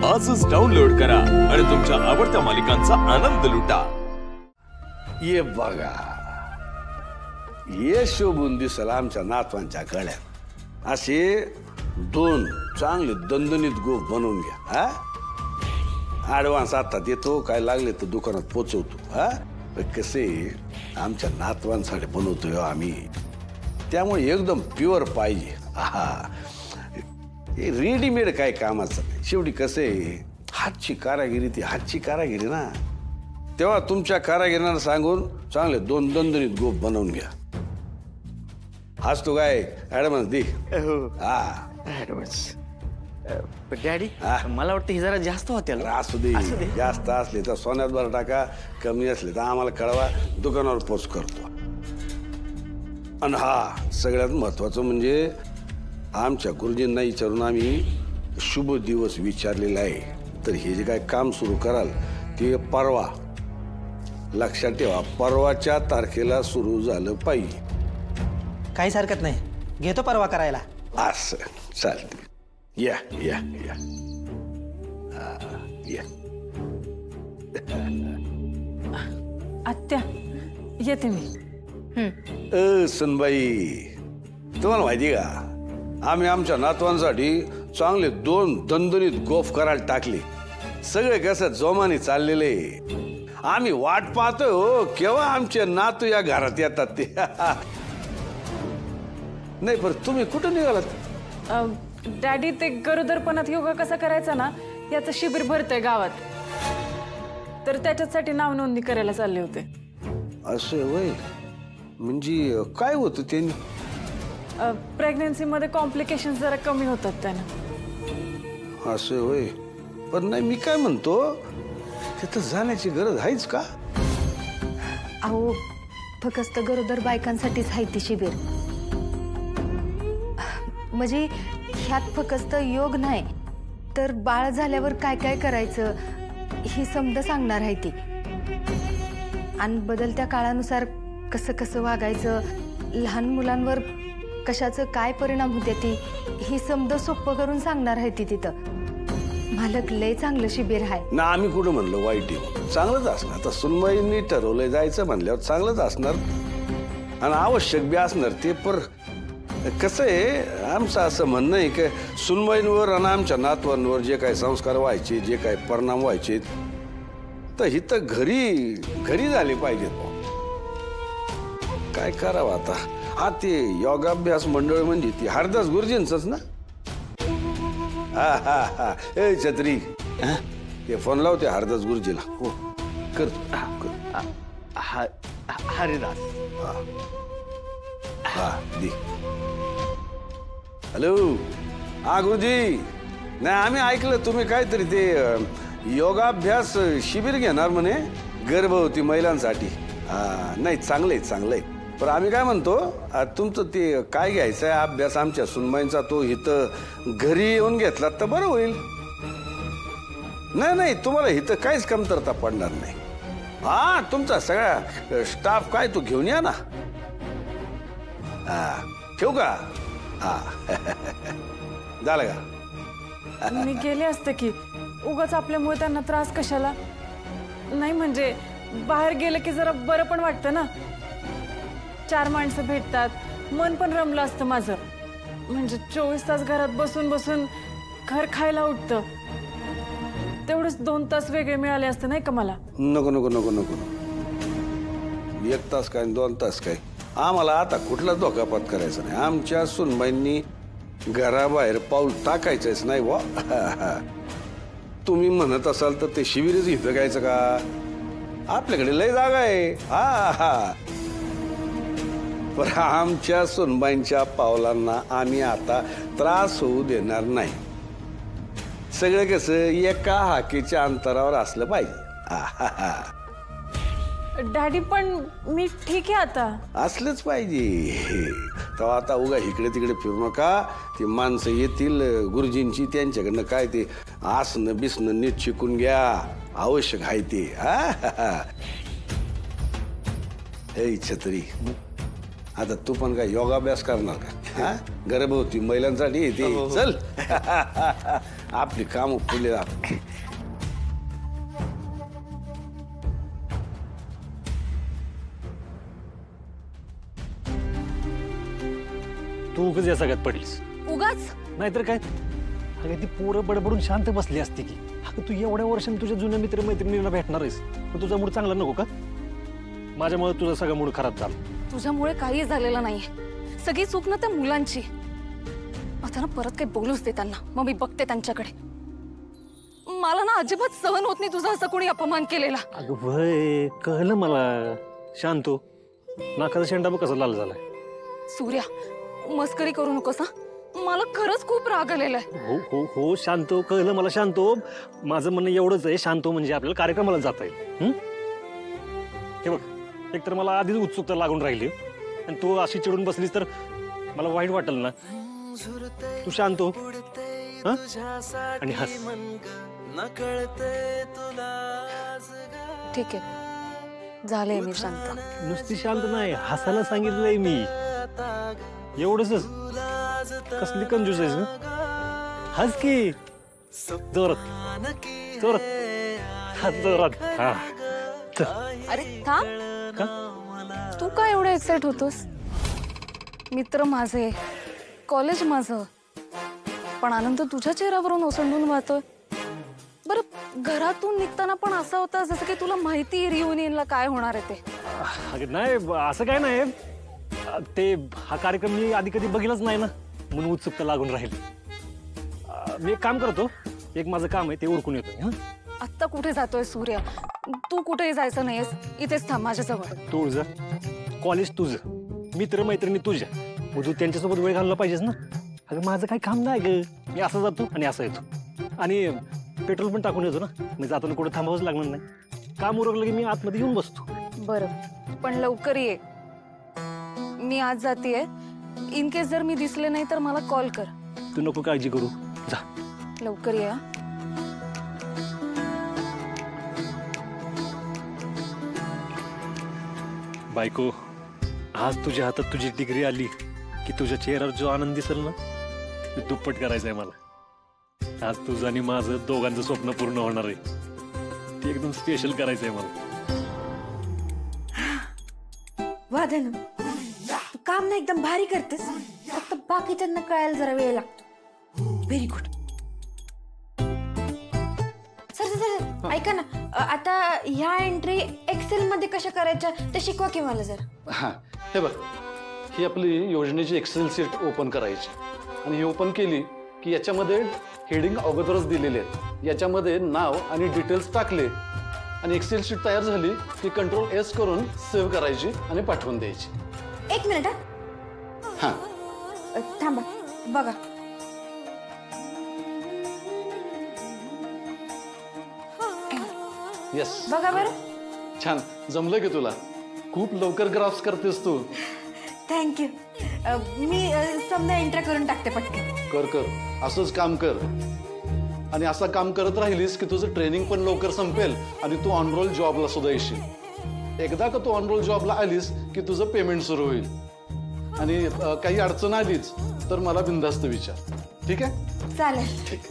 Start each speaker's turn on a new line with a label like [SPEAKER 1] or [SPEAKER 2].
[SPEAKER 1] आजच डाउनलोड करा आणि तुमच्या आवडत्या मालिकांचा आनंद लुटा।
[SPEAKER 2] ये बघा, ये शोभून दिसल आमच्या नातवांच्या गळ्यात असे 2 चांगले दणदणीत गोफ बनवून घ्या। हा, ॲडव्हान्स आता देतो, काय लागले तर दुकानात पोचवतो। हा, कसे आमच्या नातवांसाठी बनवतोय आम्ही, त्यामुळे एकदम प्युअर पाहिजे। हा, रेडीमेड काय कामाचं नाही। शेवटी कसे हातची कारागिरी, ती हातची कारागिरी ना। तेव्हा तुमच्या कारागिरांना सांगून चांगले 2 दणदणीत गोफ बनवून घ्या। आज तो काय ॲडव्हान्स दे। हा,
[SPEAKER 3] ॲडव्हान्स डॅडी मला वाटतं हे जरा जास्त होतील।
[SPEAKER 2] असू दे, जास्त असले तर सोन्यात भर टाका, कमी असले तर आम्हाला कळवा, दुकानावर पोच करतो। आणि हा, सगळ्यात महत्वाचं म्हणजे आमच्या गुरुजींना विचारून आम्ही शुभ दिवस विचारलेला आहे। तर हे जे काय काम सुरू कराल ते परवा, लक्षात ठेवा, परवाच्या तारखेला सुरू झालं पाहिजे।
[SPEAKER 4] काहीच हरकत नाही, घेतो परवा करायला।
[SPEAKER 2] असं चालते। या या या या
[SPEAKER 5] आत्या, येते मी।
[SPEAKER 2] सुनबाई, तुम्हाला माहिती का, आम्ही आमच्या नातवांसाठी चांगले 2 दणदणीत गोफ करायला टाकले। सगळे कसं जोमाने चाललेले, आम्ही वाट पाहतोय हो केव्हा आमचे नातू या घरात येतात ते। नाही, पण तुम्ही कुठं निघालात?
[SPEAKER 5] डॅडी, ते गरोदरपणात योगा कसा करायचा ना याचं शिबिर भरतंय गावात, तर त्याच्यासाठी नाव नोंदणी करायला चालले होते।
[SPEAKER 2] असं होय? म्हणजे काय होतं त्यांनी?
[SPEAKER 5] प्रेग्नन्सी मध्ये कॉम्प्लिकेशन जरा कमी होतात त्यानं।
[SPEAKER 2] असं होय? पण नाही, मी काय म्हणतो, तिथं जाण्याची गरज आहेच का?
[SPEAKER 6] अहो, फक्त गरोदर बायकांसाठीच आहे ती शिबिर। म्हणजे ह्यात फक्त योग नाही, तर बाळ झाल्यावर काय काय करायचं ही समज सांगणार आहे ती। आणि बदलत्या काळानुसार कसं कसं वागायचं, लहान मुलांवर कशाचं काय परिणाम होते ती ही समज सोपं करून सांगणार आहे ती तिथं। मालक, लय चांगलं शिबिर आहे
[SPEAKER 2] ना। आम्ही कुठं म्हणलं वाईट आहे, चांगलंच असणार। आता सुनबाईंनी ठरवलंय जायचं म्हणल्यावर चांगलंच असणार आणि आवश्यक बी असणार ते। पर कसं आहे, आमचं असं म्हणणं आहे की सुनबाईंवर आणि आमच्या नातवांवर जे काही संस्कार व्हायचे, जे काही परिणाम व्हायचे, तर हिथं घरी घरी झाले पाहिजेत। काय करावं आता? हा, ते योगाभ्यास मंडळ म्हणजे ती हरदास गुरुजींचंच ना? हा हा हा, ए छत्री, ते फोन लावते हरदास गुरुजीला। हो, कर
[SPEAKER 3] हरिदास।
[SPEAKER 2] हा, दे। हॅलो, हा गुरुजी, नाही आम्ही ऐकलं तुम्ही काहीतरी ते योगाभ्यास शिबिर घेणार म्हणे गर्भवती महिलांसाठी। हा, नाही, चांगलंय चांगलंय, पण आम्ही काय म्हणतो, तुमचं ते काय घ्यायचं आहे अभ्यास आमच्या सुनबाईंचा, तो इथं घरी येऊन घेतला तर बरं होईल। नाही नाही, तुम्हाला इथं काहीच कमतरता पडणार नाही। हा, तुमचा सगळा स्टाफ काय तो घेऊन या ना। हा, ठेवू का? हा, झालं का?
[SPEAKER 5] मी गेले असते की, उगाच आपल्यामुळे त्यांना त्रास कशाला? नाही म्हणजे बाहेर गेलं की जरा बरं पण वाटतं ना, 4 माणसं भेटतात, मन पण रमलं असतं माझं। म्हणजे 24 तास घरात बसून बसून घर खायला उठतं, तेवढंच 2 तास वेगळे मिळाले असते नाही का मला?
[SPEAKER 2] नको नको नको नको, 1 तास काय 2 तास काय, आम्हाला आता कुठलाच धोकापत करायचा नाही। आमच्या सुनबाईंनी घराबाहेर पाऊल टाकायचंच नाही वा। तुम्ही म्हणत असाल तर ते शिबिरच इथं घ्यायचं का? आपल्याकडे लय जागा आहे। हा हा, पण आमच्या सुनबाईंच्या पावलांना आम्ही आता त्रास होऊ देणार नाही। सगळं कसं एका हाकेच्या अंतरावर असलं पाहिजे।
[SPEAKER 5] डॅडी, पण मी ठीक आहे आता।
[SPEAKER 2] असलंच पाहिजे। तेव्हा आता उगा इकडे तिकडे फिरू नका, ती माणसं येतील गुरुजींची, त्यांच्याकडनं काय ते आसनं बिसनं नीट शिकून घ्या, आवश्यक आहे ते। हे छत्री, आता तू पण काय योगाभ्यास करणार का? गर्भवती महिलांसाठी येते, चल। आपली काम फुले राहत.
[SPEAKER 7] तू उगाच या सगळ्यात पडलीस.
[SPEAKER 6] उगाच
[SPEAKER 7] नाहीतर काय अगं ती पोरं बडबडून शांत बसली असती की. अगं तू एवढ्या वर्षांनी तुझ्या जुन्या मित्र मैत्रिणींना भेटणार आहेस, पण तुझा मूड चांगला नको का? माझ्यामुळे तुझा सगळा मूड खराब झाला.
[SPEAKER 6] तुझ्यामुळे काही झालेलं नाहीये, सगळी चूक ना त्या मुलांची. आता ना परत काही बोलूच दे त्यांना, मग मी बघते त्यांच्याकडे. मला ना अजिबात सहन होत नाही तुझा असं कोणी अपमान केलेला.
[SPEAKER 7] अगं वय कळलं मला. शांतो नाकाचा शेंडा बघ कसा लाल झालाय.
[SPEAKER 6] सूर्या मस्करी करू नकोस हा, मला खरंच खूप राग आलेला आहे.
[SPEAKER 7] हो हो हो शांतो कळलं मला. शांतो माझं म्हणणं एवढंच आहे, शांतो म्हणजे आपल्याला कार्यक्रमाला जाता येईल. हे बघ एकतर मला आधीच उत्सुकता लागून राहिली आणि तू अशी चिडून बसलीस तर मला वाईट वाटेल ना. तू शांत हो आणि हस.
[SPEAKER 6] ठीक आहे झाले मी शांत.
[SPEAKER 7] नुसती शांत नाही, हसायला सांगितलंय मी. एवढंच कसली कंजूस आहेस ना. हस की जोरात जोरात हस जोरात. हा
[SPEAKER 6] अरे थांब, तू काय एवढं एक्साइट होतोस? मित्र माझे, कॉलेज माझं, पण आनंद तुझ्या चेहऱ्यावरून ओसंडून वाहतोय. बरं घरातून निघताना पण असा होता जसं की तुला माहिती रियुनियनला काय होणार आहे ते.
[SPEAKER 7] अगं नाही असं काय नाही. ते हा कार्यक्रम मी आधी कधी बघितलाच नाही ना, म्हणून उत्सुकता लागून राहील. मी एक काम करतो, एक माझं काम आहे ते उरकून येतो.
[SPEAKER 6] आत्ता कुठे जातोय सूर्या? तू कुठेही जायचं नाहीयेस, इथेच थांब माझ्याजवळ.
[SPEAKER 7] तुझं कॉलेज तुझं, मित्र मैत्रिणी तुझ्या, मग तू त्यांच्यासोबत वेळ घालवला पाहिजेस ना. अगं माझं काही काम नाही ग, मी असं जातो आणि असं येतो. आणि पेट्रोल पण टाकून येतो ना, मी जाताना कुठे थांबावंच लागणार नाही. काम उरकलं की मी आतमध्ये येऊन बसतो.
[SPEAKER 6] बरं पण लवकर ये, मी आज जातीये. इन केस जर मी दिसले नाही तर मला कॉल कर.
[SPEAKER 7] तू नको काळजी करू, जा
[SPEAKER 6] लवकर ये.
[SPEAKER 7] बायको, आज तुझ्या हातात तुझी डिग्री आली की तुझ्या चेहऱ्यावर जो आनंद दिसेल ना ते दुप्पट करायचंय मला. आज तुझं आणि माझं दोघांचं स्वप्न पूर्ण होणार आहे, ते एकदम स्पेशल करायचंय मला.
[SPEAKER 8] वा धनु, तू काम ना एकदम भारी करतेस, फक्त बाकीच्यांना कळायला जरा वेळ लागतो. Very good. सर सर ऐका ना, आता ह्या एंट्री एक्सेल मध्ये कशा करायच्या ते शिकवा की मला जर.
[SPEAKER 9] हां हे बघ, ही आपली योजनेची एक्सेल शीट ओपन करायची आणि ही ओपन केली की याच्यामध्ये हेडिंग अगोदरच दिलेले आहेत, याच्यामध्ये नाव आणि डिटेल्स टाकले आणि एक्सेल शीट तयार झाली की कंट्रोल एस करून सेव्ह करायची आणि पाठवून द्यायची.
[SPEAKER 8] एक मिनिट
[SPEAKER 9] हां
[SPEAKER 8] थांबा बघा.
[SPEAKER 9] येस
[SPEAKER 8] बघा बरं.
[SPEAKER 9] छान जमलं की तुला. खूप लवकर ग्राफ्स करतेस तू.
[SPEAKER 8] थँक्यू. मी समजा एंट्री करून टाकते पटकन.
[SPEAKER 9] कर कर असंच काम कर आणि असं काम करत राहिलीस की तुझं ट्रेनिंग पण लवकर संपेल आणि तू ऑन रोल जॉबला सुद्धा येशील. एकदा का तू ऑन रोल जॉबला आलीस की तुझं पेमेंट सुरू होईल आणि काही अडचण आलीच तर मला बिनधास्त विचार. ठीक आहे?
[SPEAKER 8] चालेल.
[SPEAKER 9] ठीक.